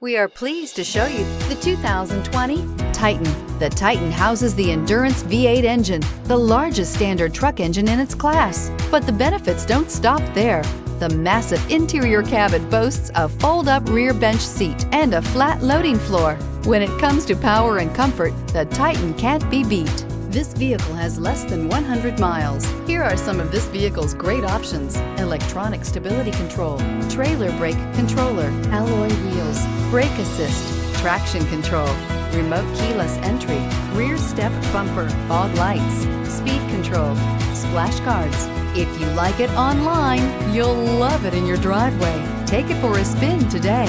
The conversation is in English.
We are pleased to show you the 2020 Titan. The Titan houses the Endurance V8 engine, the largest standard truck engine in its class. But the benefits don't stop there. The massive interior cabin boasts a fold-up rear bench seat and a flat loading floor. When it comes to power and comfort, the Titan can't be beat. This vehicle has less than 100 miles. Here are some of this vehicle's great options: electronic stability control, trailer brake controller, alloy wheels, brake assist, traction control, remote keyless entry, rear step bumper, fog lights, speed control, splash guards. If you like it online, you'll love it in your driveway. Take it for a spin today.